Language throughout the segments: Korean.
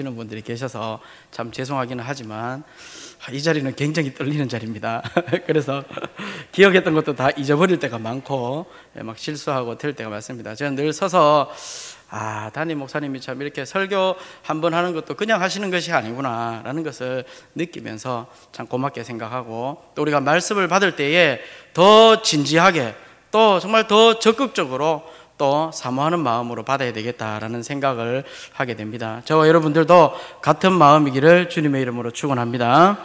하시는 분들이 계셔서 참 죄송하기는 하지만 이 자리는 굉장히 떨리는 자리입니다. 그래서 기억했던 것도 다 잊어버릴 때가 많고 막 실수하고 될 때가 많습니다. 저는 늘 서서 담임 목사님이 참 이렇게 설교 한번 하는 것도 그냥 하시는 것이 아니구나 라는 것을 느끼면서 참 고맙게 생각하고, 또 우리가 말씀을 받을 때에 더 진지하게 또 정말 더 적극적으로 또 사모하는 마음으로 받아야 되겠다라는 생각을 하게 됩니다. 저와 여러분들도 같은 마음이기를 주님의 이름으로 축원합니다.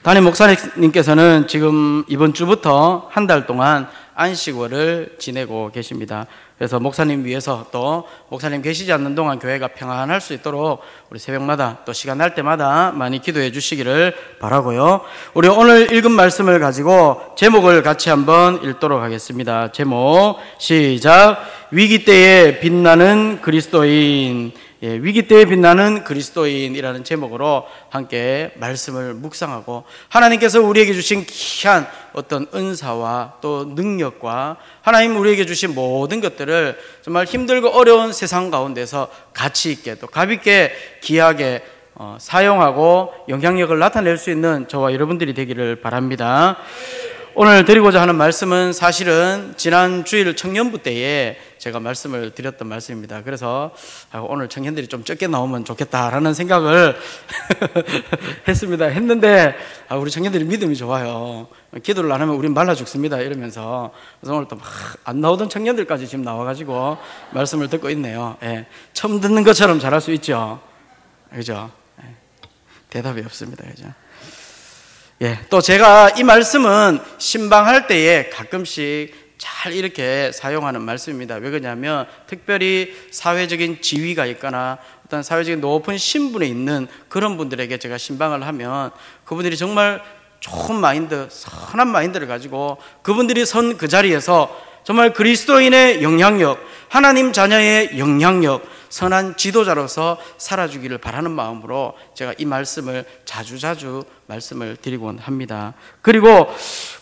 담임 목사님께서는 지금 이번 주부터 한 달 동안 안식월을 지내고 계십니다. 그래서 목사님 위해서 또 목사님 계시지 않는 동안 교회가 평안할 수 있도록 우리 새벽마다 또 시간 날 때마다 많이 기도해 주시기를 바라고요. 우리 오늘 읽은 말씀을 가지고 제목을 같이 한번 읽도록 하겠습니다. 제목 시작. 위기 때에 빛나는 그리스도인. 위기 때에 빛나는 그리스도인이라는 제목으로 함께 말씀을 묵상하고, 하나님께서 우리에게 주신 귀한 어떤 은사와 또 능력과 하나님 우리에게 주신 모든 것들을 정말 힘들고 어려운 세상 가운데서 가치 있게 또 가볍게 귀하게 사용하고 영향력을 나타낼 수 있는 저와 여러분들이 되기를 바랍니다. 오늘 드리고자 하는 말씀은 사실은 지난 주일 청년부 때에 제가 말씀을 드렸던 말씀입니다. 그래서 오늘 청년들이 좀 적게 나오면 좋겠다라는 생각을 했는데 우리 청년들이 믿음이 좋아요. 기도를 안 하면 우린 말라 죽습니다 이러면서, 그래서 오늘 또 막 안 나오던 청년들까지 지금 나와가지고 말씀을 듣고 있네요. 처음 듣는 것처럼 잘할 수 있죠. 그죠? 대답이 없습니다. 그죠? 또 제가 이 말씀은 신방할 때에 가끔씩 잘 이렇게 사용하는 말씀입니다. 왜 그러냐면 특별히 사회적인 지위가 있거나 어떤 사회적인 높은 신분에 있는 그런 분들에게 제가 신방을 하면 그분들이 정말 좋은 마인드, 선한 마인드를 가지고 그분들이 선 그 자리에서 정말 그리스도인의 영향력, 하나님 자녀의 영향력, 선한 지도자로서 살아주기를 바라는 마음으로 제가 이 말씀을 자주자주 말씀을 드리곤 합니다. 그리고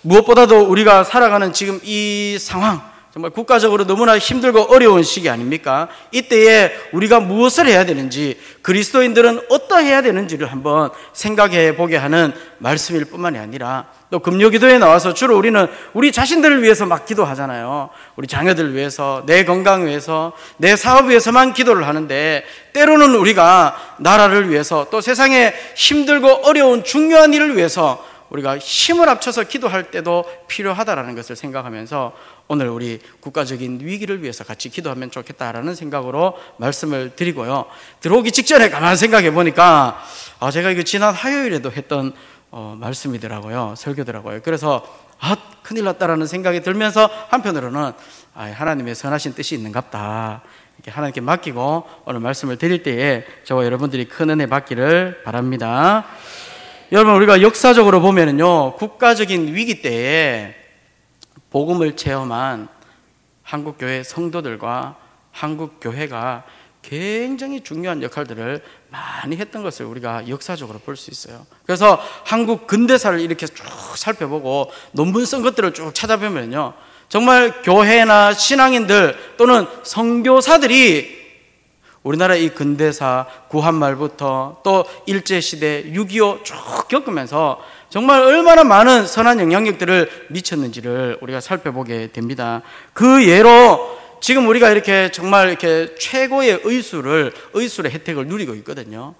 무엇보다도 우리가 살아가는 지금 이 상황, 정말 국가적으로 너무나 힘들고 어려운 시기 아닙니까? 이때에 우리가 무엇을 해야 되는지, 그리스도인들은 어떠해야 되는지를 한번 생각해 보게 하는 말씀일 뿐만이 아니라, 또 금요기도에 나와서 주로 우리는 우리 자신들을 위해서 막 기도하잖아요. 우리 자녀들을 위해서, 내 건강 위해서, 내 사업 위해서만 기도를 하는데, 때로는 우리가 나라를 위해서 또 세상에 힘들고 어려운 중요한 일을 위해서 우리가 힘을 합쳐서 기도할 때도 필요하다라는 것을 생각하면서 오늘 우리 국가적인 위기를 위해서 같이 기도하면 좋겠다라는 생각으로 말씀을 드리고요. 들어오기 직전에 가만 생각해 보니까 제가 이거 지난 화요일에도 했던 말씀이더라고요. 설교더라고요. 그래서 큰일 났다라는 생각이 들면서 한편으로는 하나님의 선하신 뜻이 있는갑다, 이렇게 하나님께 맡기고 오늘 말씀을 드릴 때에 저와 여러분들이 큰 은혜 받기를 바랍니다. 여러분, 우리가 역사적으로 보면은요, 국가적인 위기 때에 복음을 체험한 한국교회 성도들과 한국교회가 굉장히 중요한 역할들을 많이 했던 것을 우리가 역사적으로 볼 수 있어요. 그래서 한국 근대사를 이렇게 쭉 살펴보고 논문 쓴 것들을 쭉 찾아보면요, 정말 교회나 신앙인들 또는 선교사들이 우리나라 이 근대사 구한말부터 또 일제시대 6.25 쭉 겪으면서 정말 얼마나 많은 선한 영향력들을 미쳤는지를 우리가 살펴보게 됩니다. 그 예로 지금 우리가 이렇게 정말 이렇게 최고의 의술의 혜택을 누리고 있거든요.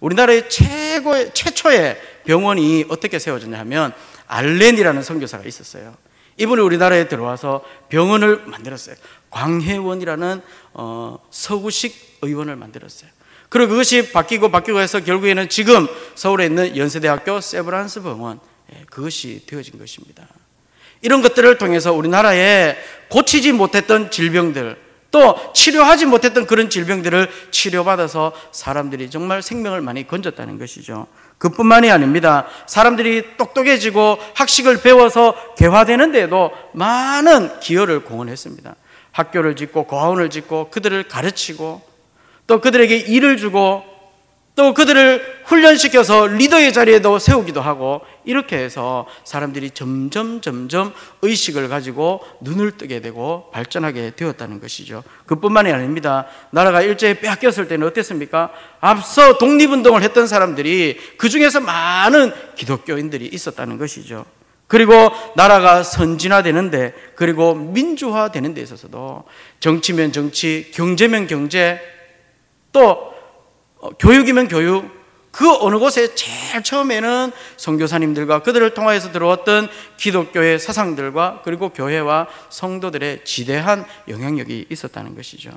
우리나라의 최초의 병원이 어떻게 세워졌냐 하면 알렌이라는 선교사가 있었어요. 이분이 우리나라에 들어와서 병원을 만들었어요. 광해원이라는 서구식 의원을 만들었어요. 그리고 그것이 바뀌고 해서 결국에는 지금 서울에 있는 연세대학교 세브란스 병원, 그것이 되어진 것입니다. 이런 것들을 통해서 우리나라에 고치지 못했던 질병들, 또 치료하지 못했던 그런 질병들을 치료받아서 사람들이 정말 생명을 많이 건졌다는 것이죠. 그뿐만이 아닙니다. 사람들이 똑똑해지고 학식을 배워서 개화되는 데에도 많은 기여를 공헌했습니다. 학교를 짓고 고아원을 짓고 그들을 가르치고 또 그들에게 일을 주고 또 그들을 훈련시켜서 리더의 자리에도 세우기도 하고, 이렇게 해서 사람들이 점점 의식을 가지고 눈을 뜨게 되고 발전하게 되었다는 것이죠. 그뿐만이 아닙니다. 나라가 일제히 빼앗겼을 때는 어땠습니까? 앞서 독립운동을 했던 사람들이 그 중에서 많은 기독교인들이 있었다는 것이죠. 그리고 나라가 선진화되는데, 그리고 민주화되는 데 있어서도 정치면 정치, 경제면 경제, 또 교육이면 교육, 그 어느 곳에 제일 처음에는 선교사님들과 그들을 통하여서 들어왔던 기독교의 사상들과 그리고 교회와 성도들의 지대한 영향력이 있었다는 것이죠.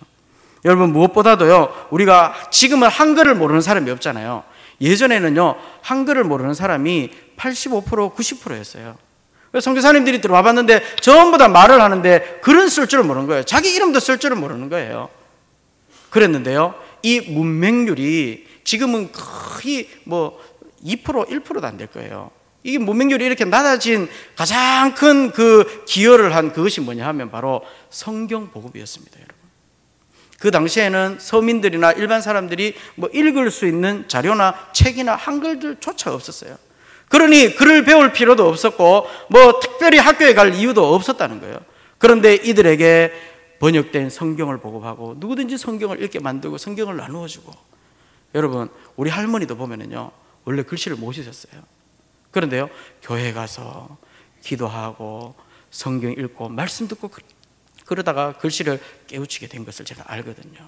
여러분, 무엇보다도요, 우리가 지금은 한글을 모르는 사람이 없잖아요. 예전에는요, 한글을 모르는 사람이 85%, 90%였어요. 선교사님들이 들어와 봤는데 전부 다 말을 하는데 글은 쓸 줄을 모르는 거예요. 자기 이름도 쓸 줄을 모르는 거예요. 그랬는데요, 이 문맹률이 지금은 거의 2%, 1%도 안 될 거예요. 이 문맹률이 이렇게 낮아진 가장 큰 그 기여를 한 그것이 뭐냐 하면 바로 성경 보급이었습니다, 여러분. 그 당시에는 서민들이나 일반 사람들이 읽을 수 있는 자료나 책이나 한글들조차 없었어요. 그러니 글을 배울 필요도 없었고 특별히 학교에 갈 이유도 없었다는 거예요. 그런데 이들에게 번역된 성경을 보급하고 누구든지 성경을 읽게 만들고 성경을 나누어주고, 여러분, 우리 할머니도 보면은요, 원래 글씨를 못 쓰셨어요. 그런데요, 교회 가서 기도하고 성경 읽고 말씀 듣고 그러다가 글씨를 깨우치게 된 것을 제가 알거든요.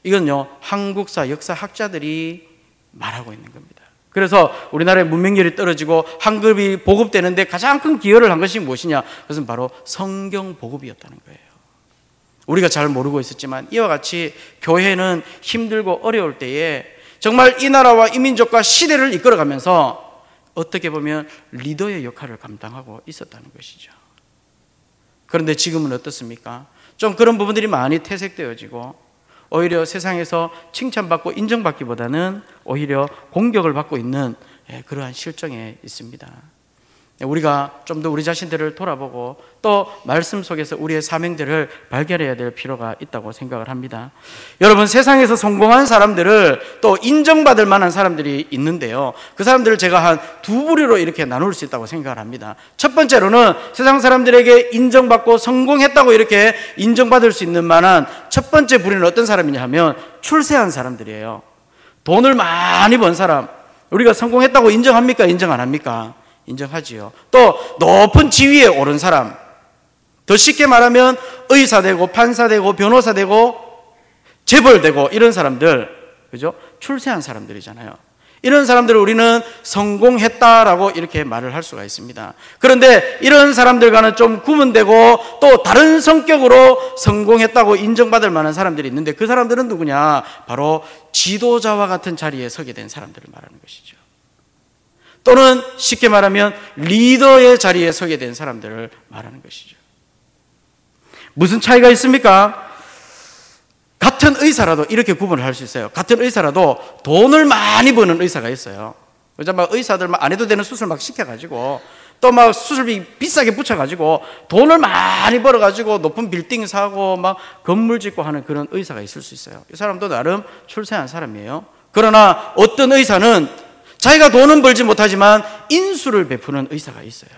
이건요, 한국사 역사학자들이 말하고 있는 겁니다. 그래서 우리나라의 문맹률이 떨어지고 한글이 보급되는데 가장 큰 기여를 한 것이 무엇이냐? 그것은 바로 성경 보급이었다는 거예요. 우리가 잘 모르고 있었지만 이와 같이 교회는 힘들고 어려울 때에 정말 이 나라와 이 민족과 시대를 이끌어가면서 어떻게 보면 리더의 역할을 감당하고 있었다는 것이죠. 그런데 지금은 어떻습니까? 좀 그런 부분들이 많이 퇴색되어지고 오히려 세상에서 칭찬받고 인정받기보다는 오히려 공격을 받고 있는 그러한 실정에 있습니다. 우리가 좀 더 우리 자신들을 돌아보고 또 말씀 속에서 우리의 사명들을 발견해야 될 필요가 있다고 생각을 합니다. 여러분, 세상에서 성공한 사람들을 또 인정받을 만한 사람들이 있는데요, 그 사람들을 제가 한 두 부류로 이렇게 나눌 수 있다고 생각을 합니다. 첫 번째로는 세상 사람들에게 인정받고 성공했다고 이렇게 인정받을 수 있는 만한 첫 번째 부류는 어떤 사람이냐 하면 출세한 사람들이에요. 돈을 많이 번 사람. 우리가 성공했다고 인정합니까? 인정 안 합니까? 인정하지요. 또 높은 지위에 오른 사람, 더 쉽게 말하면 의사 되고 판사 되고 변호사 되고 재벌 되고 이런 사람들, 그죠? 출세한 사람들이잖아요. 이런 사람들을 우리는 성공했다라고 이렇게 말을 할 수가 있습니다. 그런데 이런 사람들과는 좀 구분되고 또 다른 성격으로 성공했다고 인정받을 만한 사람들이 있는데, 그 사람들은 누구냐? 바로 지도자와 같은 자리에 서게 된 사람들을 말하는 것이죠. 또는 쉽게 말하면 리더의 자리에 서게 된 사람들을 말하는 것이죠. 무슨 차이가 있습니까? 같은 의사라도 이렇게 구분을 할 수 있어요. 같은 의사라도 돈을 많이 버는 의사가 있어요. 그죠? 막 의사들 막 안 해도 되는 수술 막 시켜가지고 또 막 수술비 비싸게 붙여가지고 돈을 많이 벌어가지고 높은 빌딩 사고 막 건물 짓고 하는 그런 의사가 있을 수 있어요. 이 사람도 나름 출세한 사람이에요. 그러나 어떤 의사는 자기가 돈은 벌지 못하지만 인수를 베푸는 의사가 있어요.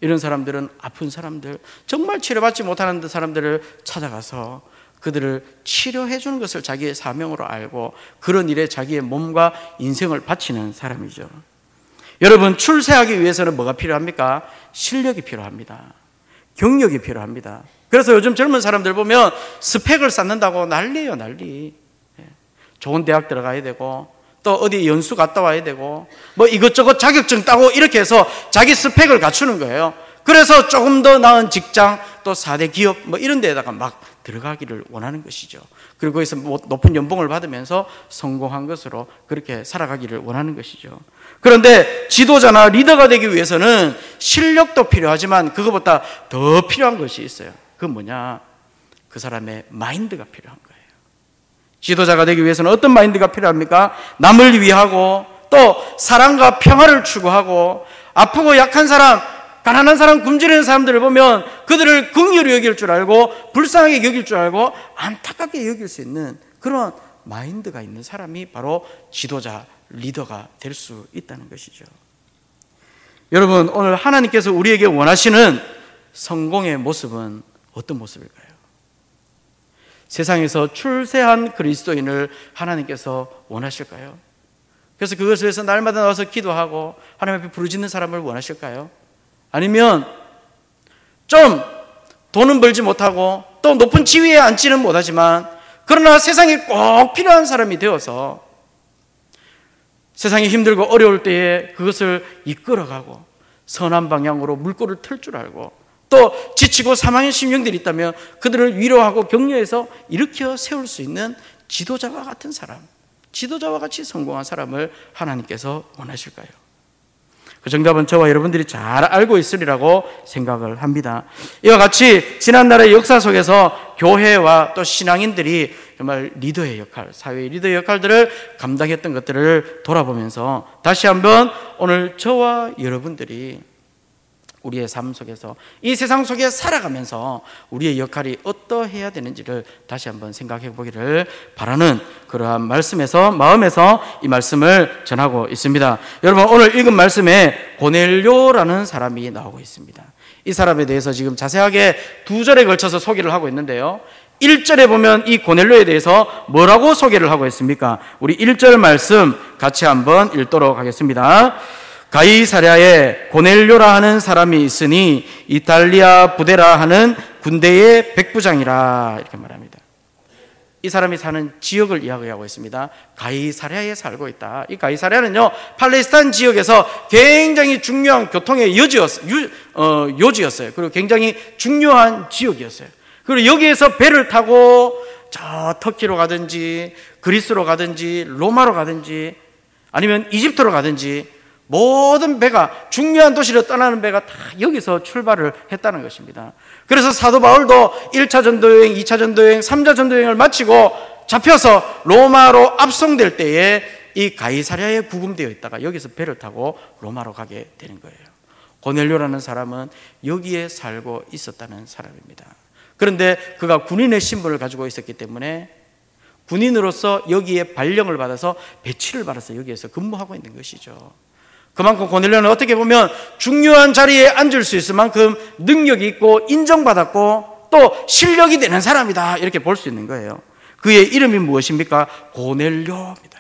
이런 사람들은 아픈 사람들, 정말 치료받지 못하는 사람들을 찾아가서 그들을 치료해 주는 것을 자기의 사명으로 알고 그런 일에 자기의 몸과 인생을 바치는 사람이죠. 여러분, 출세하기 위해서는 뭐가 필요합니까? 실력이 필요합니다. 경력이 필요합니다. 그래서 요즘 젊은 사람들 보면 스펙을 쌓는다고 난리예요, 난리. 좋은 대학 들어가야 되고 또 어디 연수 갔다 와야 되고 뭐 이것저것 자격증 따고 이렇게 해서 자기 스펙을 갖추는 거예요. 그래서 조금 더 나은 직장 또 4대 기업 뭐 이런 데에다가 막 들어가기를 원하는 것이죠. 그리고 거기서 높은 연봉을 받으면서 성공한 것으로 그렇게 살아가기를 원하는 것이죠. 그런데 지도자나 리더가 되기 위해서는 실력도 필요하지만 그것보다 더 필요한 것이 있어요. 그건 뭐냐? 그 사람의 마인드가 필요한 거예요. 지도자가 되기 위해서는 어떤 마인드가 필요합니까? 남을 위하고 또 사랑과 평화를 추구하고 아프고 약한 사람, 가난한 사람, 굶주리는 사람들을 보면 그들을 긍휼히 여길 줄 알고 불쌍하게 여길 줄 알고 안타깝게 여길 수 있는 그런 마인드가 있는 사람이 바로 지도자, 리더가 될 수 있다는 것이죠. 여러분, 오늘 하나님께서 우리에게 원하시는 성공의 모습은 어떤 모습일까요? 세상에서 출세한 그리스도인을 하나님께서 원하실까요? 그래서 그것을 위해서 날마다 나와서 기도하고 하나님 앞에 부르짖는 사람을 원하실까요? 아니면 좀 돈은 벌지 못하고 또 높은 지위에 앉지는 못하지만 그러나 세상에 꼭 필요한 사람이 되어서 세상이 힘들고 어려울 때에 그것을 이끌어가고 선한 방향으로 물꼬를 틀 줄 알고 또 지치고 사망의 심령들이 있다면 그들을 위로하고 격려해서 일으켜 세울 수 있는 지도자와 같은 사람, 지도자와 같이 성공한 사람을 하나님께서 원하실까요? 그 정답은 저와 여러분들이 잘 알고 있으리라고 생각을 합니다. 이와 같이 지난날의 역사 속에서 교회와 또 신앙인들이 정말 리더의 역할, 사회의 리더의 역할들을 감당했던 것들을 돌아보면서 다시 한번 오늘 저와 여러분들이 우리의 삶 속에서 이 세상 속에 살아가면서 우리의 역할이 어떠해야 되는지를 다시 한번 생각해 보기를 바라는 그러한 마음에서 이 말씀을 전하고 있습니다. 여러분, 오늘 읽은 말씀에 고넬료라는 사람이 나오고 있습니다. 이 사람에 대해서 지금 자세하게 2절에 걸쳐서 소개를 하고 있는데요, 1절에 보면 이 고넬료에 대해서 뭐라고 소개를 하고 있습니까? 우리 1절 말씀 같이 한번 읽도록 하겠습니다. 가이사랴에 고넬료라 하는 사람이 있으니 이탈리아 부데라 하는 군대의 백부장이라, 이렇게 말합니다. 이 사람이 사는 지역을 이야기하고 있습니다. 가이사랴에 살고 있다. 이 가이사랴는요, 팔레스타인 지역에서 굉장히 중요한 교통의 요지였어요. 그리고 굉장히 중요한 지역이었어요. 그리고 여기에서 배를 타고 저 터키로 가든지 그리스로 가든지 로마로 가든지 아니면 이집트로 가든지 모든 배가, 중요한 도시로 떠나는 배가 다 여기서 출발을 했다는 것입니다. 그래서 사도 바울도 1차 전도여행, 2차 전도여행, 3차 전도여행을 마치고 잡혀서 로마로 압송될 때에 이 가이사랴에 구금되어 있다가 여기서 배를 타고 로마로 가게 되는 거예요. 고넬료라는 사람은 여기에 살고 있었다는 사람입니다. 그런데 그가 군인의 신분을 가지고 있었기 때문에 군인으로서 여기에 발령을 받아서 배치를 받아서 여기에서 근무하고 있는 것이죠. 그만큼 고넬료는 어떻게 보면 중요한 자리에 앉을 수 있을 만큼 능력이 있고 인정받았고 또 실력이 되는 사람이다, 이렇게 볼 수 있는 거예요. 그의 이름이 무엇입니까? 고넬료입니다.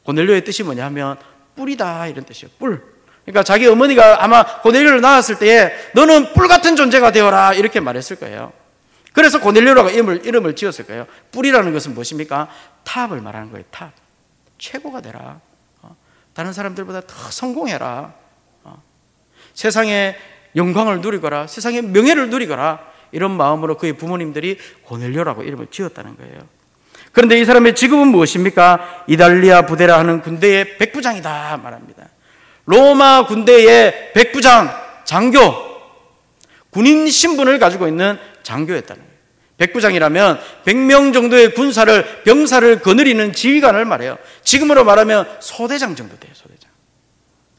고넬료의 뜻이 뭐냐 하면 뿔이다, 이런 뜻이에요. 뿔. 그러니까 자기 어머니가 아마 고넬료를 낳았을 때에 너는 뿔 같은 존재가 되어라, 이렇게 말했을 거예요. 그래서 고넬료라고 이름을 지었을 거예요. 뿔이라는 것은 무엇입니까? 탑을 말하는 거예요. 탑. 최고가 되라. 다른 사람들보다 더 성공해라. 세상의 영광을 누리거라. 세상의 명예를 누리거라. 이런 마음으로 그의 부모님들이 고넬료라고 이름을 지었다는 거예요. 그런데 이 사람의 직업은 무엇입니까? 이탈리아 부데라 하는 군대의 백부장이다 말합니다. 로마 군대의 백부장, 장교, 군인 신분을 가지고 있는 장교였다는 거예요. 백부장이라면 100명 정도의 병사를 거느리는 지휘관을 말해요. 지금으로 말하면 소대장 정도 돼요. 소대장.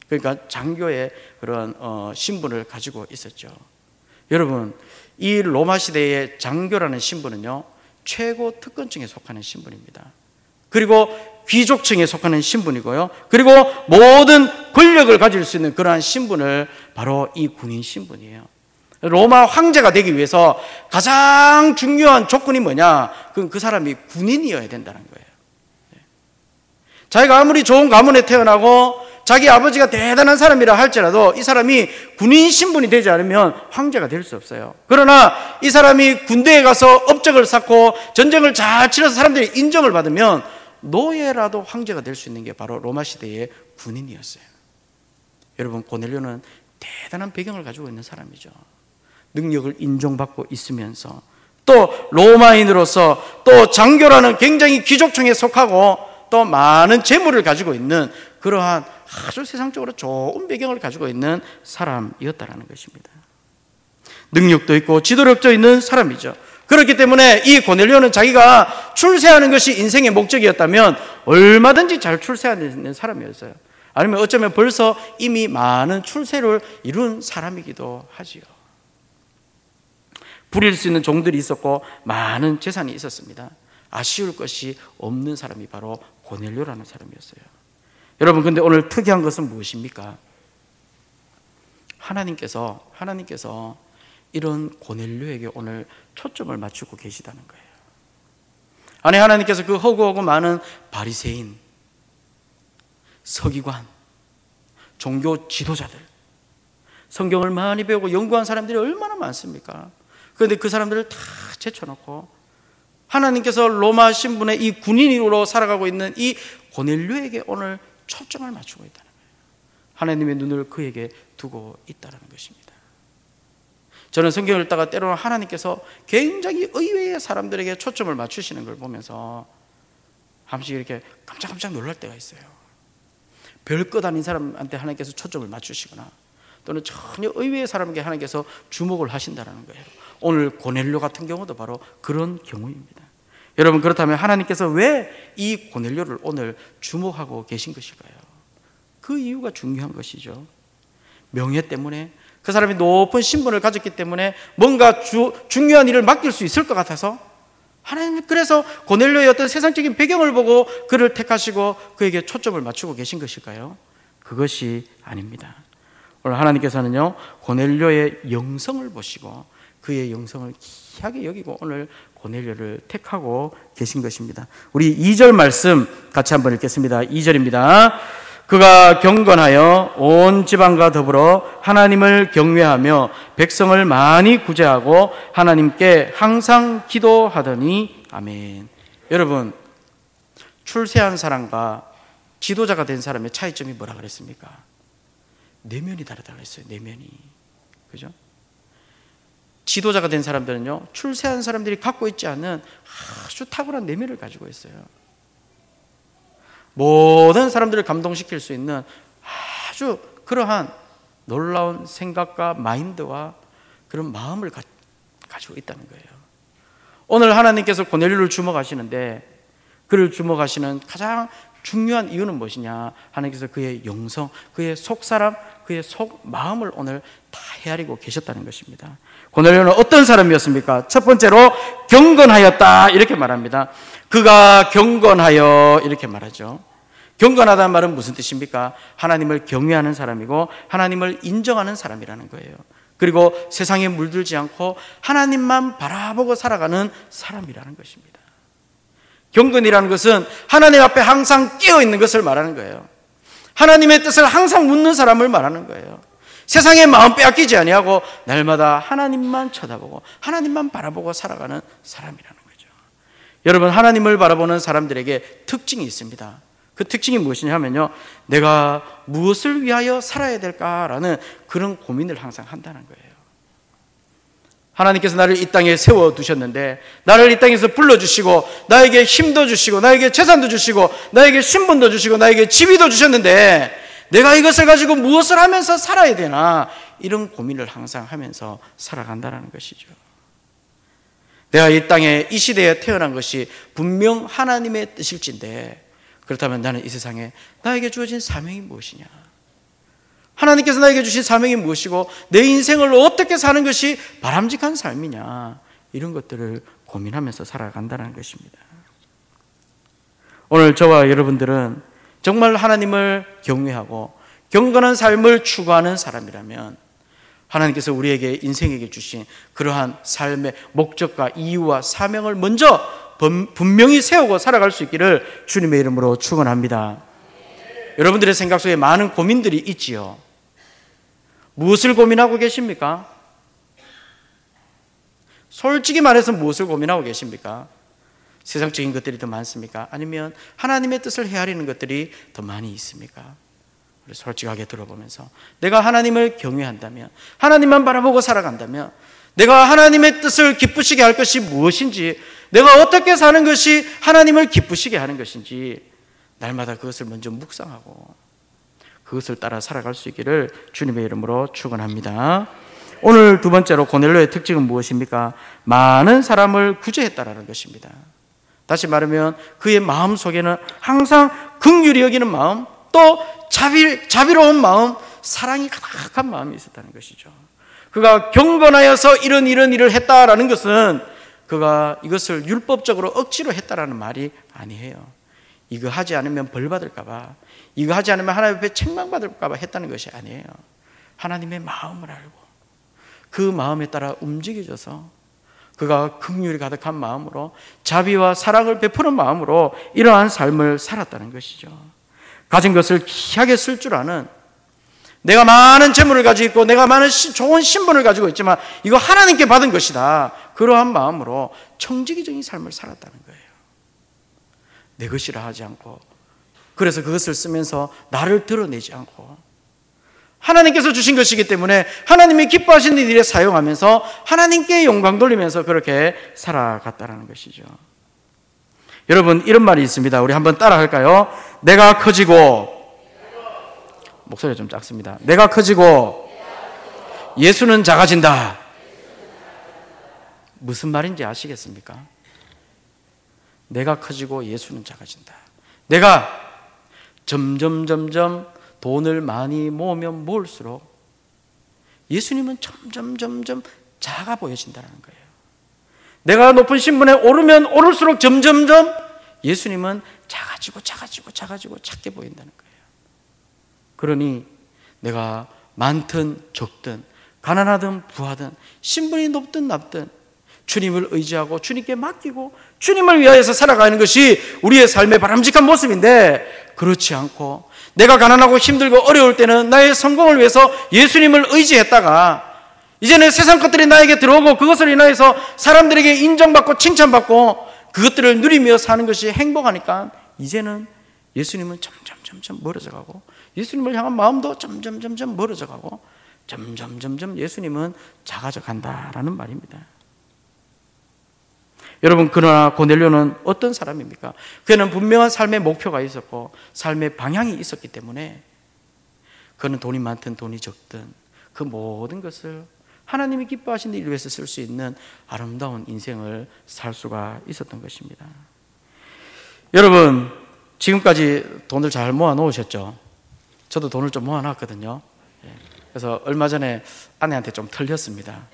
그러니까 장교의 그런 신분을 가지고 있었죠. 여러분, 이 로마 시대의 장교라는 신분은요, 최고 특권층에 속하는 신분입니다. 그리고 귀족층에 속하는 신분이고요, 그리고 모든 권력을 가질 수 있는 그러한 신분을 바로 이 군인 신분이에요. 로마 황제가 되기 위해서 가장 중요한 조건이 뭐냐? 그 사람이 군인이어야 된다는 거예요. 자기가 아무리 좋은 가문에 태어나고 자기 아버지가 대단한 사람이라 할지라도 이 사람이 군인 신분이 되지 않으면 황제가 될 수 없어요. 그러나 이 사람이 군대에 가서 업적을 쌓고 전쟁을 잘 치러서 사람들이 인정을 받으면 노예라도 황제가 될 수 있는 게 바로 로마 시대의 군인이었어요. 여러분, 고넬료는 대단한 배경을 가지고 있는 사람이죠. 능력을 인정받고 있으면서 또 로마인으로서 또 장교라는 굉장히 귀족층에 속하고 또 많은 재물을 가지고 있는 그러한 아주 세상적으로 좋은 배경을 가지고 있는 사람이었다는 것입니다. 능력도 있고 지도력도 있는 사람이죠. 그렇기 때문에 이 고넬료는 자기가 출세하는 것이 인생의 목적이었다면 얼마든지 잘 출세하는 사람이었어요. 아니면 어쩌면 벌써 이미 많은 출세를 이룬 사람이기도 하지요. 부릴 수 있는 종들이 있었고 많은 재산이 있었습니다. 아쉬울 것이 없는 사람이 바로 고넬료라는 사람이었어요. 여러분, 근데 오늘 특이한 것은 무엇입니까? 하나님께서 이런 고넬료에게 오늘 초점을 맞추고 계시다는 거예요. 아니, 하나님께서 그 허구하고 많은 바리새인, 서기관, 종교 지도자들, 성경을 많이 배우고 연구한 사람들이 얼마나 많습니까? 그런데 그 사람들을 다 제쳐놓고 하나님께서 로마 신분의 이 군인으로 살아가고 있는 이 고넬료에게 오늘 초점을 맞추고 있다는 거예요. 하나님의 눈을 그에게 두고 있다는 것입니다. 저는 성경을 읽다가 때로는 하나님께서 굉장히 의외의 사람들에게 초점을 맞추시는 걸 보면서 한 번씩 이렇게 깜짝깜짝 놀랄 때가 있어요. 별것 아닌 사람한테 하나님께서 초점을 맞추시거나 또는 전혀 의외의 사람에게 하나님께서 주목을 하신다는 거예요. 오늘 고넬료 같은 경우도 바로 그런 경우입니다. 여러분, 그렇다면 하나님께서 왜 이 고넬료를 오늘 주목하고 계신 것일까요? 그 이유가 중요한 것이죠. 명예 때문에, 그 사람이 높은 신분을 가졌기 때문에 뭔가 중요한 일을 맡길 수 있을 것 같아서 하나님, 그래서 고넬료의 어떤 세상적인 배경을 보고 그를 택하시고 그에게 초점을 맞추고 계신 것일까요? 그것이 아닙니다. 오늘 하나님께서는요, 고넬료의 영성을 보시고 그의 영성을 귀하게 여기고 오늘 고넬료를 택하고 계신 것입니다. 우리 2절 말씀 같이 한번 읽겠습니다. 2절입니다. 그가 경건하여 온 지방과 더불어 하나님을 경외하며 백성을 많이 구제하고 하나님께 항상 기도하더니 아멘. 여러분, 출세한 사람과 지도자가 된 사람의 차이점이 뭐라 그랬습니까? 내면이 다르다고 했어요. 내면이. 그죠? 지도자가 된 사람들은요, 출세한 사람들이 갖고 있지 않은 아주 탁월한 내면을 가지고 있어요. 모든 사람들을 감동시킬 수 있는 아주 그러한 놀라운 생각과 마인드와 그런 마음을 가지고 있다는 거예요. 오늘 하나님께서 고넬료를 주목하시는데 그를 주목하시는 가장 중요한 이유는 무엇이냐? 하나님께서 그의 영성, 그의 속사람, 그의 속마음을 오늘 다 헤아리고 계셨다는 것입니다. 고넬료는 어떤 사람이었습니까? 첫 번째로 경건하였다 이렇게 말합니다. 그가 경건하여 이렇게 말하죠. 경건하다는 말은 무슨 뜻입니까? 하나님을 경외하는 사람이고 하나님을 인정하는 사람이라는 거예요. 그리고 세상에 물들지 않고 하나님만 바라보고 살아가는 사람이라는 것입니다. 경건이라는 것은 하나님 앞에 항상 깨어있는 것을 말하는 거예요. 하나님의 뜻을 항상 묻는 사람을 말하는 거예요. 세상에 마음 빼앗기지 아니하고 날마다 하나님만 쳐다보고 하나님만 바라보고 살아가는 사람이라는 거죠. 여러분, 하나님을 바라보는 사람들에게 특징이 있습니다. 그 특징이 무엇이냐면요, 내가 무엇을 위하여 살아야 될까라는 그런 고민을 항상 한다는 거예요. 하나님께서 나를 이 땅에 세워두셨는데 나를 이 땅에서 불러주시고 나에게 힘도 주시고 나에게 재산도 주시고 나에게 신분도 주시고 나에게 지위도 주셨는데 내가 이것을 가지고 무엇을 하면서 살아야 되나, 이런 고민을 항상 하면서 살아간다는 것이죠. 내가 이 땅에 이 시대에 태어난 것이 분명 하나님의 뜻일진데 그렇다면 나는 이 세상에 나에게 주어진 사명이 무엇이냐, 하나님께서 나에게 주신 사명이 무엇이고 내 인생을 어떻게 사는 것이 바람직한 삶이냐, 이런 것들을 고민하면서 살아간다는 것입니다. 오늘 저와 여러분들은 정말 하나님을 경외하고 경건한 삶을 추구하는 사람이라면 하나님께서 우리에게 인생에게 주신 그러한 삶의 목적과 이유와 사명을 먼저 분명히 세우고 살아갈 수 있기를 주님의 이름으로 축원합니다. 여러분들의 생각 속에 많은 고민들이 있지요. 무엇을 고민하고 계십니까? 솔직히 말해서 무엇을 고민하고 계십니까? 세상적인 것들이 더 많습니까? 아니면 하나님의 뜻을 헤아리는 것들이 더 많이 있습니까? 우리 솔직하게 들어보면서 내가 하나님을 경외한다면, 하나님만 바라보고 살아간다면 내가 하나님의 뜻을 기쁘시게 할 것이 무엇인지, 내가 어떻게 사는 것이 하나님을 기쁘시게 하는 것인지 날마다 그것을 먼저 묵상하고 그것을 따라 살아갈 수 있기를 주님의 이름으로 축원합니다. 오늘 두 번째로 고넬료의 특징은 무엇입니까? 많은 사람을 구제했다라는 것입니다. 다시 말하면 그의 마음 속에는 항상 긍휼히 여기는 마음, 또 자비로운 마음, 사랑이 가득한 마음이 있었다는 것이죠. 그가 경건하여서 이런 일을 했다라는 것은 그가 이것을 율법적으로 억지로 했다라는 말이 아니에요. 이거 하지 않으면 벌 받을까 봐, 이거 하지 않으면 하나님 앞에 책망받을까 봐 했다는 것이 아니에요. 하나님의 마음을 알고 그 마음에 따라 움직여져서 그가 긍휼이 가득한 마음으로 자비와 사랑을 베푸는 마음으로 이러한 삶을 살았다는 것이죠. 가진 것을 귀하게 쓸 줄 아는, 내가 많은 재물을 가지고 있고 내가 많은 좋은 신분을 가지고 있지만 이거 하나님께 받은 것이다, 그러한 마음으로 청지기적인 삶을 살았다는 거예요. 내 것이라 하지 않고, 그래서 그것을 쓰면서 나를 드러내지 않고 하나님께서 주신 것이기 때문에 하나님이 기뻐하시는 일에 사용하면서 하나님께 영광 돌리면서 그렇게 살아갔다는 것이죠. 여러분, 이런 말이 있습니다. 우리 한번 따라 할까요? 내가 커지고, 목소리가 좀 작습니다. 내가 커지고 예수는 작아진다. 무슨 말인지 아시겠습니까? 내가 커지고 예수는 작아진다. 내가 점점 돈을 많이 모으면 모을수록 예수님은 점점 작아 보여진다는 거예요. 내가 높은 신분에 오르면 오를수록 점점 예수님은 작아지고 작게 보인다는 거예요. 그러니 내가 많든 적든, 가난하든 부하든, 신분이 높든 낮든 주님을 의지하고 주님께 맡기고 주님을 위하여서 살아가는 것이 우리의 삶의 바람직한 모습인데, 그렇지 않고 내가 가난하고 힘들고 어려울 때는 나의 성공을 위해서 예수님을 의지했다가 이제는 세상 것들이 나에게 들어오고 그것을 인하여서 사람들에게 인정받고 칭찬받고 그것들을 누리며 사는 것이 행복하니까 이제는 예수님은 점점 멀어져가고 예수님을 향한 마음도 점점 멀어져가고 점점 예수님은 작아져 간다라는 말입니다. 여러분, 그러나 고넬료는 어떤 사람입니까? 그는 분명한 삶의 목표가 있었고 삶의 방향이 있었기 때문에 그는 돈이 많든 돈이 적든 그 모든 것을 하나님이 기뻐하시는 일 위해서 쓸 수 있는 아름다운 인생을 살 수가 있었던 것입니다. 여러분, 지금까지 돈을 잘 모아 놓으셨죠? 저도 돈을 좀 모아 놨거든요. 그래서 얼마 전에 아내한테 좀 털렸습니다.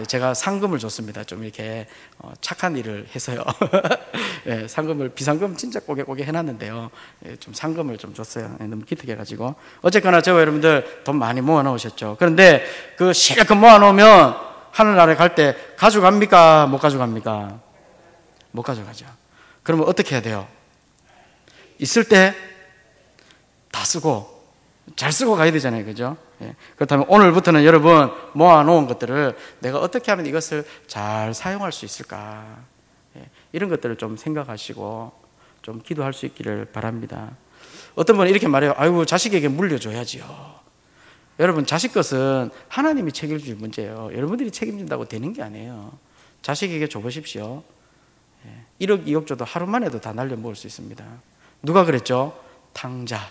제가 상금을 줬습니다. 좀 이렇게 착한 일을 해서요. 상금을, 비상금 진짜 꼬개 해놨는데요. 좀 상금을 좀 줬어요. 너무 기특해가지고. 어쨌거나 저와 여러분들 돈 많이 모아놓으셨죠. 그런데 그 실컷 모아놓으면 하늘나라에 갈 때 가져갑니까? 못 가져갑니까? 못 가져가죠. 그러면 어떻게 해야 돼요? 있을 때 다 쓰고 잘 쓰고 가야 되잖아요. 그죠? 그렇다면 오늘부터는 여러분 모아놓은 것들을 내가 어떻게 하면 이것을 잘 사용할 수 있을까, 이런 것들을 좀 생각하시고 좀 기도할 수 있기를 바랍니다. 어떤 분은 이렇게 말해요. 아이고, 자식에게 물려줘야지요. 여러분, 자식 것은 하나님이 책임질 문제예요. 여러분들이 책임진다고 되는 게 아니에요. 자식에게 줘보십시오. 1억 2억 줘도 하루 만에도 다 날려 먹을 수 있습니다. 누가 그랬죠? 탕자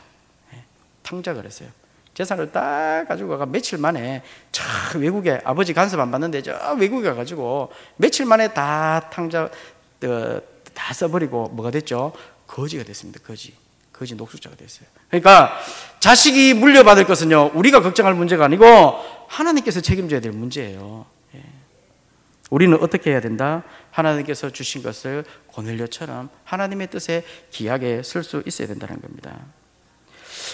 그랬어요. 재산을 딱 가지고 가가 며칠 만에 저 외국에, 아버지 간섭 안 받는데 저 외국에 가가지고 며칠 만에 다 탕자 다 써버리고 뭐가 됐죠? 거지가 됐습니다. 거지 녹수자가 됐어요. 그러니까 자식이 물려받을 것은요, 우리가 걱정할 문제가 아니고 하나님께서 책임져야 될 문제예요. 우리는 어떻게 해야 된다? 하나님께서 주신 것을 고넬료처럼 하나님의 뜻에 귀하게 쓸 수 있어야 된다는 겁니다.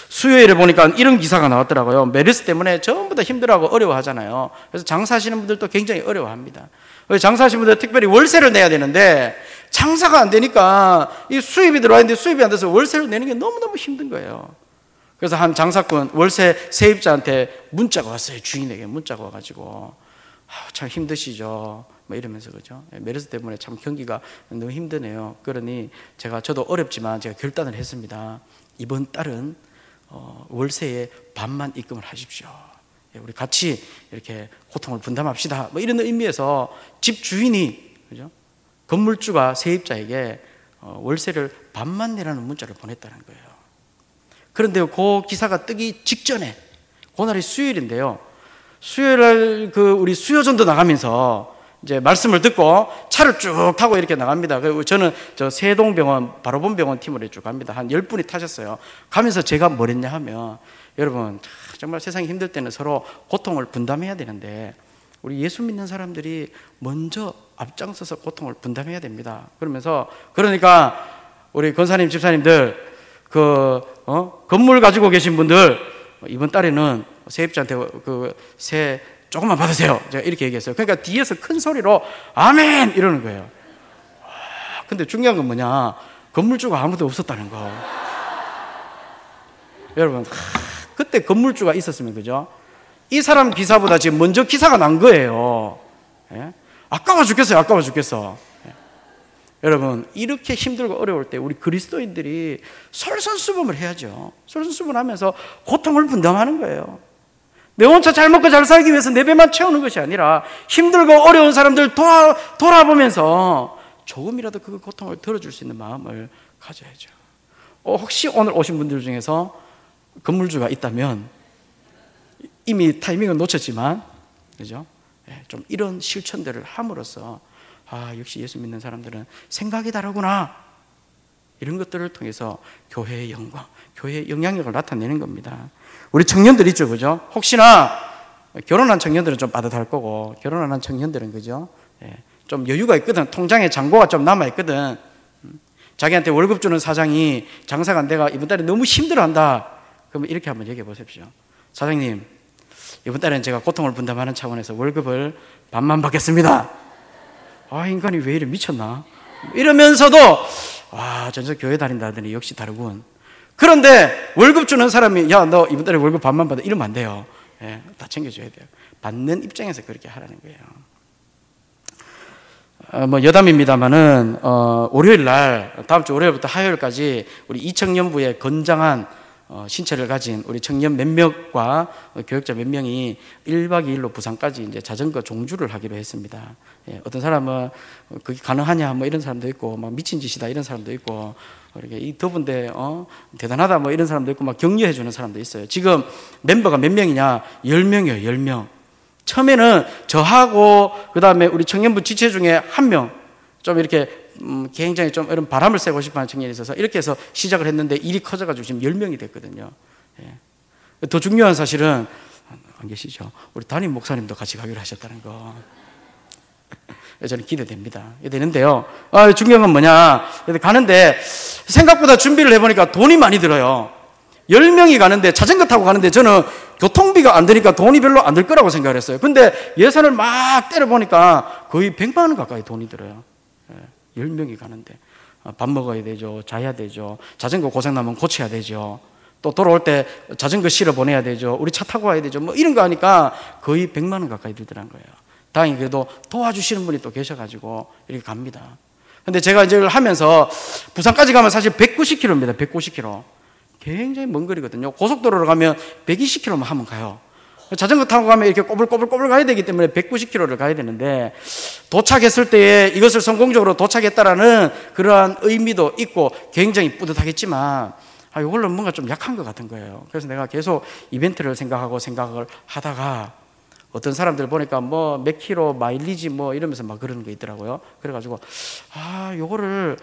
수요일에 보니까 이런 기사가 나왔더라고요. 메르스 때문에 전부 다 힘들어하고 어려워하잖아요. 그래서 장사하시는 분들도 굉장히 어려워합니다. 장사하시는 분들 특별히 월세를 내야 되는데 장사가 안 되니까 이 수입이 들어와 있는데 수입이 안 돼서 월세를 내는 게 너무너무 힘든 거예요. 그래서 한 장사꾼 월세 세입자한테 문자가 왔어요. 주인에게 문자가 와가지고 참 힘드시죠? 뭐 이러면서, 그죠? 메르스 때문에 참 경기가 너무 힘드네요. 그러니 저도 어렵지만 제가 결단을 했습니다. 이번 달은 월세의 반만 입금을 하십시오. 우리 같이 이렇게 고통을 분담합시다. 뭐 이런 의미에서 집 주인이, 그죠? 건물주가 세입자에게 월세를 반만 내라는 문자를 보냈다는 거예요. 그런데 그 기사가 뜨기 직전에, 그날이 수요일인데요. 수요일날 우리 수요전도 나가면서 이제 말씀을 듣고 차를 쭉 타고 이렇게 나갑니다. 그리고 저는 저 세동병원, 바로본병원 팀으로 쭉 갑니다. 한 10분이 타셨어요. 가면서 제가 뭘 했냐 하면, 여러분, 정말 세상이 힘들 때는 서로 고통을 분담해야 되는데 우리 예수 믿는 사람들이 먼저 앞장서서 고통을 분담해야 됩니다. 그러니까 우리 권사님, 집사님들, 건물 가지고 계신 분들, 이번 달에는 세입자한테 세 조금만 받으세요. 제가 이렇게 얘기했어요. 그러니까 뒤에서 큰 소리로 아멘! 이러는 거예요. 근데 중요한 건 뭐냐? 건물주가 아무도 없었다는 거. 여러분, 그때 건물주가 있었으면, 그죠? 이 사람 기사보다 지금 먼저 기사가 난 거예요. 예? 아까워 죽겠어요. 아까워 죽겠어. 예. 여러분, 이렇게 힘들고 어려울 때 우리 그리스도인들이 솔선수범을 해야죠. 솔선수범하면서 고통을 분담하는 거예요. 내 혼자 잘 먹고 잘 살기 위해서 내 배만 채우는 것이 아니라 힘들고 어려운 사람들 돌아보면서 조금이라도 그 고통을 덜어줄 수 있는 마음을 가져야죠. 혹시 오늘 오신 분들 중에서 건물주가 있다면 이미 타이밍을 놓쳤지만, 그죠? 좀 이런 실천들을 함으로써 역시 예수 믿는 사람들은 생각이 다르구나, 이런 것들을 통해서 교회의 영광, 교회의 영향력을 나타내는 겁니다. 우리 청년들 있죠, 그죠? 혹시나 결혼한 청년들은 좀 빠듯할 거고, 결혼 안 한 청년들은, 그죠? 좀 여유가 있거든. 통장에 잔고가 좀 남아있거든. 자기한테 월급 주는 사장이 장사가 안 돼가 이번 달에 너무 힘들어한다. 그러면 이렇게 한번 얘기해 보십시오. 사장님, 이번 달에는 제가 고통을 분담하는 차원에서 월급을 반만 받겠습니다. 인간이 왜 이래, 미쳤나? 이러면서도 전적 교회 다닌다 하더니 역시 다르군. 그런데 월급 주는 사람이 야, 너 이번 달에 월급 반만 받아, 이러면 안 돼요. 다 챙겨줘야 돼요. 받는 입장에서 그렇게 하라는 거예요. 여담입니다만은 월요일 날, 다음 주 월요일부터 화요일까지 우리 이청년부의 건장한 신체를 가진 우리 청년 몇몇과 교육자 몇 명이 1박 2일로 부산까지 이제 자전거 종주를 하기로 했습니다. 어떤 사람은 그게 가능하냐 이런 사람도 있고, 막 미친 짓이다 이런 사람도 있고, 이렇게 이 더운데 대단하다 이런 사람도 있고, 막 격려해 주는 사람도 있어요. 지금 멤버가 몇 명이냐? 10명이에요. 10명. 처음에는 저하고 그다음에 우리 청년부 지체 중에 한 명 좀 이렇게 굉장히 좀 이런 바람을 쐬고 싶어하는 청년이 있어서 이렇게 해서 시작을 했는데 일이 커져가지고 지금 10명이 됐거든요. 더 중요한 사실은 안 계시죠? 우리 담임 목사님도 같이 가기로 하셨다는 거. 저는 기대됩니다. 되는데요. 중요한 건 뭐냐? 가는데 생각보다 준비를 해보니까 돈이 많이 들어요. 10명이 가는데, 자전거 타고 가는데 저는 교통비가 안 되니까 돈이 별로 안 들 거라고 생각을 했어요. 근데 예산을 막 때려보니까 거의 100만 원 가까이 돈이 들어요. 10명이 가는데 밥 먹어야 되죠. 자야 되죠. 자전거 고장나면 고쳐야 되죠. 또 돌아올 때 자전거 실어 보내야 되죠. 우리 차 타고 와야 되죠. 이런 거 하니까 거의 100만 원 가까이 들더란 거예요. 다행히 그래도 도와주시는 분이 또 계셔가지고 이렇게 갑니다. 근데 제가 이제 하면서 부산까지 가면 사실 190km입니다. 190km. 굉장히 먼 거리거든요. 고속도로로 가면 120km만 하면 가요. 자전거 타고 가면 이렇게 꼬불꼬불 가야 되기 때문에 190km를 가야 되는데, 도착했을 때에 이것을 성공적으로 도착했다라는 그러한 의미도 있고 굉장히 뿌듯하겠지만, 이걸로 뭔가 좀 약한 것 같은 거예요. 그래서 내가 계속 이벤트를 생각을 하다가 어떤 사람들 보니까 몇 킬로 마일리지 이러면서 막 그러는 거 있더라고요. 그래가지고 요거를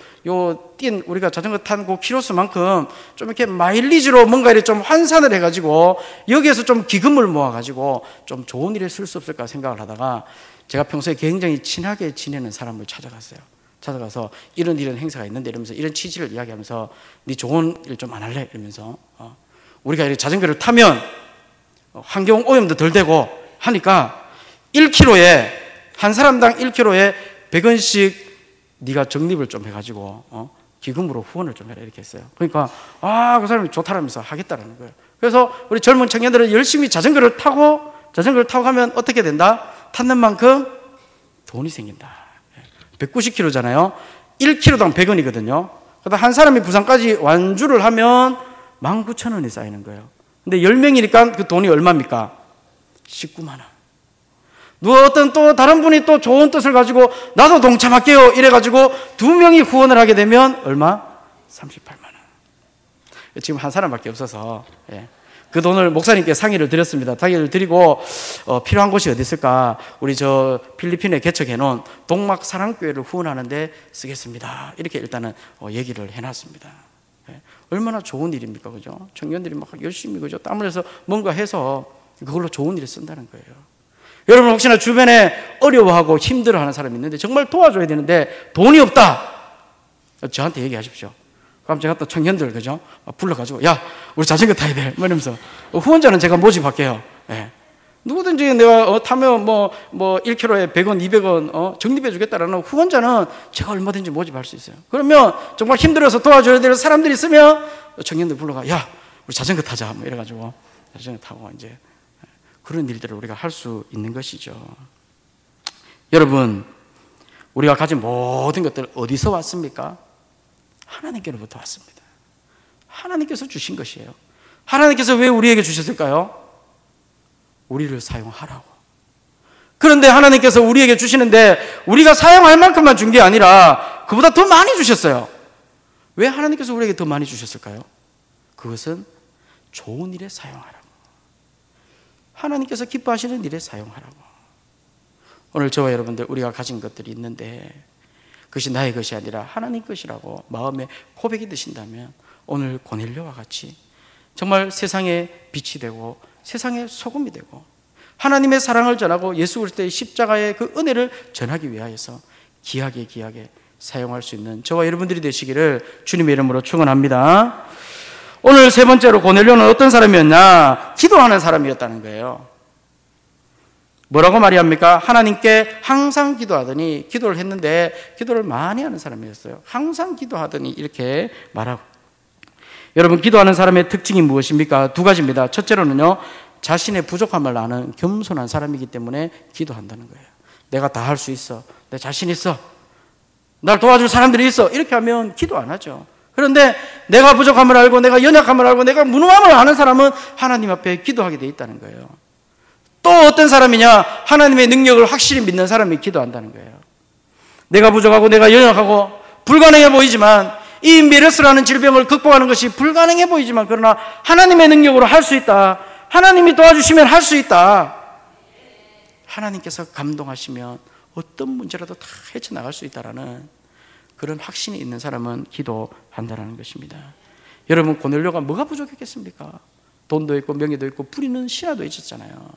우리가 자전거 탄 그 키로수만큼 좀 이렇게 마일리지로 뭔가 이렇게 좀 환산을 해가지고 여기에서 좀 기금을 모아가지고 좀 좋은 일에 쓸 수 없을까 생각을 하다가, 제가 평소에 굉장히 친하게 지내는 사람을 찾아가서 이런 행사가 있는데 이러면서 이런 취지를 이야기하면서 네 좋은 일 좀 안 할래? 이러면서 우리가 이렇게 자전거를 타면 환경 오염도 덜 되고 하니까 1km에 한 사람당 1km에 100원씩 네가 적립을 좀 해가지고 기금으로 후원을 좀 해라, 이렇게 했어요. 그러니까 그 사람이 좋다라면서 하겠다라는 거예요. 그래서 우리 젊은 청년들은 열심히 자전거를 타고 가면 어떻게 된다? 탔는 만큼 돈이 생긴다. 190km잖아요. 1km당 100원이거든요. 그러다 한 사람이 부산까지 완주를 하면 19,000원이 쌓이는 거예요. 근데 10명이니까 그 돈이 얼마입니까? 19만 원. 어떤 또 다른 분이 또 좋은 뜻을 가지고 나도 동참할게요 이래가지고 2명이 후원을 하게 되면 얼마? 38만 원. 지금 한 사람밖에 없어서 그 돈을 목사님께 상의를 드렸습니다. 상의를 드리고 필요한 곳이 어디 있을까? 우리 필리핀에 개척해놓은 동막사랑교회를 후원하는데 쓰겠습니다. 이렇게 일단은 얘기를 해놨습니다. 얼마나 좋은 일입니까, 그죠? 청년들이 막 열심히, 그죠? 땀을 흘려서 뭔가 해서 그걸로 좋은 일을 쓴다는 거예요. 여러분 혹시나 주변에 어려워하고 힘들어하는 사람이 있는데 정말 도와줘야 되는데 돈이 없다. 저한테 얘기하십시오. 그럼 제가 또 청년들 그죠? 불러가지고 야 우리 자전거 타야 돼. 뭐 이러면서 후원자는 제가 모집할게요. 네. 누구든지 내가 타면 뭐 1km에 100원, 200원 적립해 주겠다라는 후원자는 제가 얼마든지 모집할 수 있어요. 그러면 정말 힘들어서 도와줘야 될 사람들이 있으면 청년들 불러가 야 우리 자전거 타자. 뭐 이래가지고 자전거 타고 이제 그런 일들을 우리가 할 수 있는 것이죠. 여러분, 우리가 가진 모든 것들 어디서 왔습니까? 하나님께로부터 왔습니다. 하나님께서 주신 것이에요. 하나님께서 왜 우리에게 주셨을까요? 우리를 사용하라고. 그런데 하나님께서 우리에게 주시는데 우리가 사용할 만큼만 준 게 아니라 그보다 더 많이 주셨어요. 왜 하나님께서 우리에게 더 많이 주셨을까요? 그것은 좋은 일에 사용하라고. 하나님께서 기뻐하시는 일에 사용하라고. 오늘 저와 여러분들 우리가 가진 것들이 있는데 그것이 나의 것이 아니라 하나님 것이라고 마음에 고백이 드신다면 오늘 고넬료와 같이 정말 세상의 빛이 되고 세상의 소금이 되고 하나님의 사랑을 전하고 예수 그리스도의 십자가의 그 은혜를 전하기 위하여서 귀하게 사용할 수 있는 저와 여러분들이 되시기를 주님의 이름으로 축원합니다. 오늘 세 번째로 고넬료는 어떤 사람이었냐? 기도하는 사람이었다는 거예요. 뭐라고 말이합니까? 하나님께 항상 기도하더니 기도를 했는데 기도를 많이 하는 사람이었어요. 항상 기도하더니 이렇게 말하고. 여러분, 기도하는 사람의 특징이 무엇입니까? 두 가지입니다. 첫째로는요, 자신의 부족함을 아는 겸손한 사람이기 때문에 기도한다는 거예요. 내가 다 할 수 있어. 내 자신 있어. 날 도와줄 사람들이 있어. 이렇게 하면 기도 안 하죠. 그런데 내가 부족함을 알고 내가 연약함을 알고 내가 무능함을 아는 사람은 하나님 앞에 기도하게 돼 있다는 거예요. 또 어떤 사람이냐? 하나님의 능력을 확실히 믿는 사람이 기도한다는 거예요. 내가 부족하고 내가 연약하고 불가능해 보이지만 이 메르스라는 질병을 극복하는 것이 불가능해 보이지만 그러나 하나님의 능력으로 할 수 있다. 하나님이 도와주시면 할 수 있다. 하나님께서 감동하시면 어떤 문제라도 다 헤쳐나갈 수 있다라는 그런 확신이 있는 사람은 기도한다는 것입니다. 여러분, 고넬료가 뭐가 부족했겠습니까? 돈도 있고 명예도 있고 부리는 신하도 있었잖아요.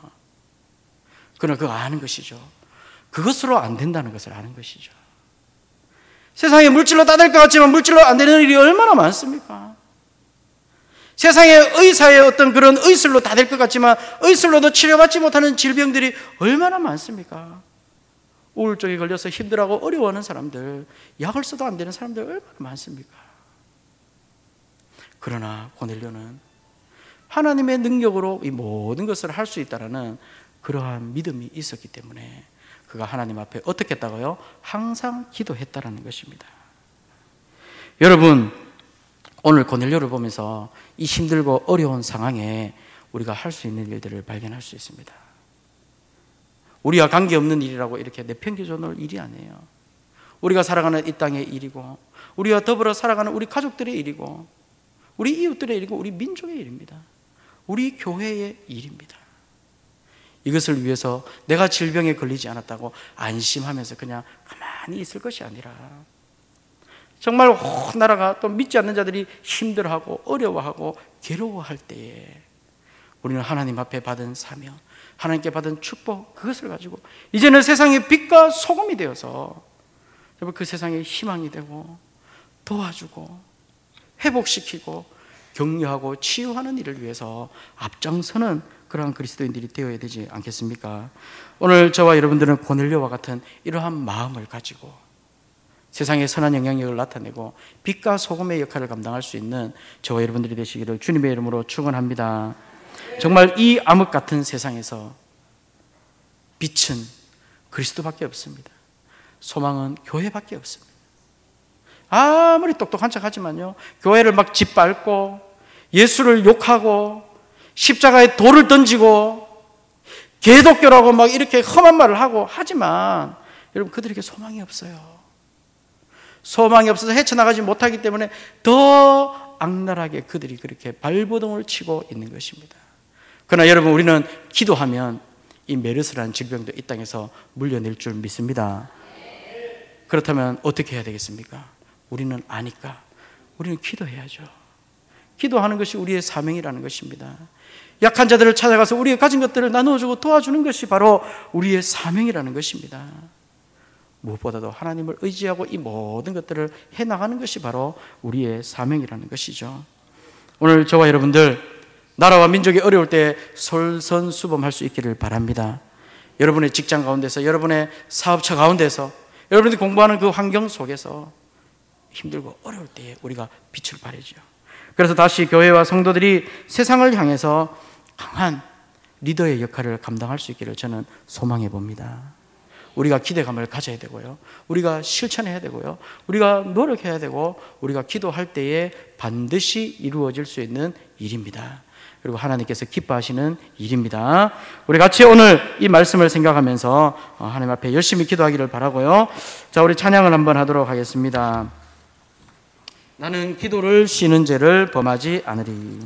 그러나 그거 아는 것이죠. 그것으로 안 된다는 것을 아는 것이죠. 세상에 물질로 다 될 것 같지만 물질로 안 되는 일이 얼마나 많습니까? 세상에 의사의 어떤 그런 의술로 다 될 것 같지만 의술로도 치료받지 못하는 질병들이 얼마나 많습니까? 우울증에 걸려서 힘들어하고 어려워하는 사람들, 약을 써도 안 되는 사람들 얼마나 많습니까? 그러나 고넬료는 하나님의 능력으로 이 모든 것을 할 수 있다는 그러한 믿음이 있었기 때문에 그가 하나님 앞에 어떻게 했다고요? 항상 기도했다는 것입니다. 여러분, 오늘 고넬료를 보면서 이 힘들고 어려운 상황에 우리가 할 수 있는 일들을 발견할 수 있습니다. 우리와 관계없는 일이라고 이렇게 내팽개쳐 놓을 일이 아니에요. 우리가 살아가는 이 땅의 일이고 우리와 더불어 살아가는 우리 가족들의 일이고 우리 이웃들의 일이고 우리 민족의 일입니다. 우리 교회의 일입니다. 이것을 위해서 내가 질병에 걸리지 않았다고 안심하면서 그냥 가만히 있을 것이 아니라 정말 온 나라가 또 믿지 않는 자들이 힘들어하고 어려워하고 괴로워할 때에 우리는 하나님 앞에 받은 사명, 하나님께 받은 축복, 그것을 가지고 이제는 세상의 빛과 소금이 되어서 그 세상의 희망이 되고 도와주고 회복시키고 격려하고 치유하는 일을 위해서 앞장서는 그러한 그리스도인들이 되어야 되지 않겠습니까? 오늘 저와 여러분들은 고넬료와 같은 이러한 마음을 가지고 세상에 선한 영향력을 나타내고 빛과 소금의 역할을 감당할 수 있는 저와 여러분들이 되시기를 주님의 이름으로 축원합니다. 정말 이 암흑 같은 세상에서 빛은 그리스도밖에 없습니다. 소망은 교회밖에 없습니다. 아무리 똑똑한 척하지만요, 교회를 막 짓밟고 예수를 욕하고 십자가에 돌을 던지고 개독교라고 막 이렇게 험한 말을 하고 하지만 여러분, 그들에게 소망이 없어요. 소망이 없어서 헤쳐나가지 못하기 때문에 더 악랄하게 그들이 그렇게 발버둥을 치고 있는 것입니다. 그러나 여러분, 우리는 기도하면 이 메르스라는 질병도 이 땅에서 물려낼 줄 믿습니다. 그렇다면 어떻게 해야 되겠습니까? 우리는 아니까 우리는 기도해야죠. 기도하는 것이 우리의 사명이라는 것입니다. 약한 자들을 찾아가서 우리가 가진 것들을 나누어주고 도와주는 것이 바로 우리의 사명이라는 것입니다. 무엇보다도 하나님을 의지하고 이 모든 것들을 해나가는 것이 바로 우리의 사명이라는 것이죠. 오늘 저와 여러분들 나라와 민족이 어려울 때 솔선수범할 수 있기를 바랍니다. 여러분의 직장 가운데서, 여러분의 사업처 가운데서, 여러분들이 공부하는 그 환경 속에서 힘들고 어려울 때에 우리가 빛을 발하죠. 그래서 다시 교회와 성도들이 세상을 향해서 강한 리더의 역할을 감당할 수 있기를 저는 소망해 봅니다. 우리가 기대감을 가져야 되고요, 우리가 실천해야 되고요, 우리가 노력해야 되고, 우리가 기도할 때에 반드시 이루어질 수 있는 일입니다. 그리고 하나님께서 기뻐하시는 일입니다. 우리 같이 오늘 이 말씀을 생각하면서 하나님 앞에 열심히 기도하기를 바라고요. 자, 우리 찬양을 한번 하도록 하겠습니다. 나는 기도를 쉬는 죄를 범하지 않으리.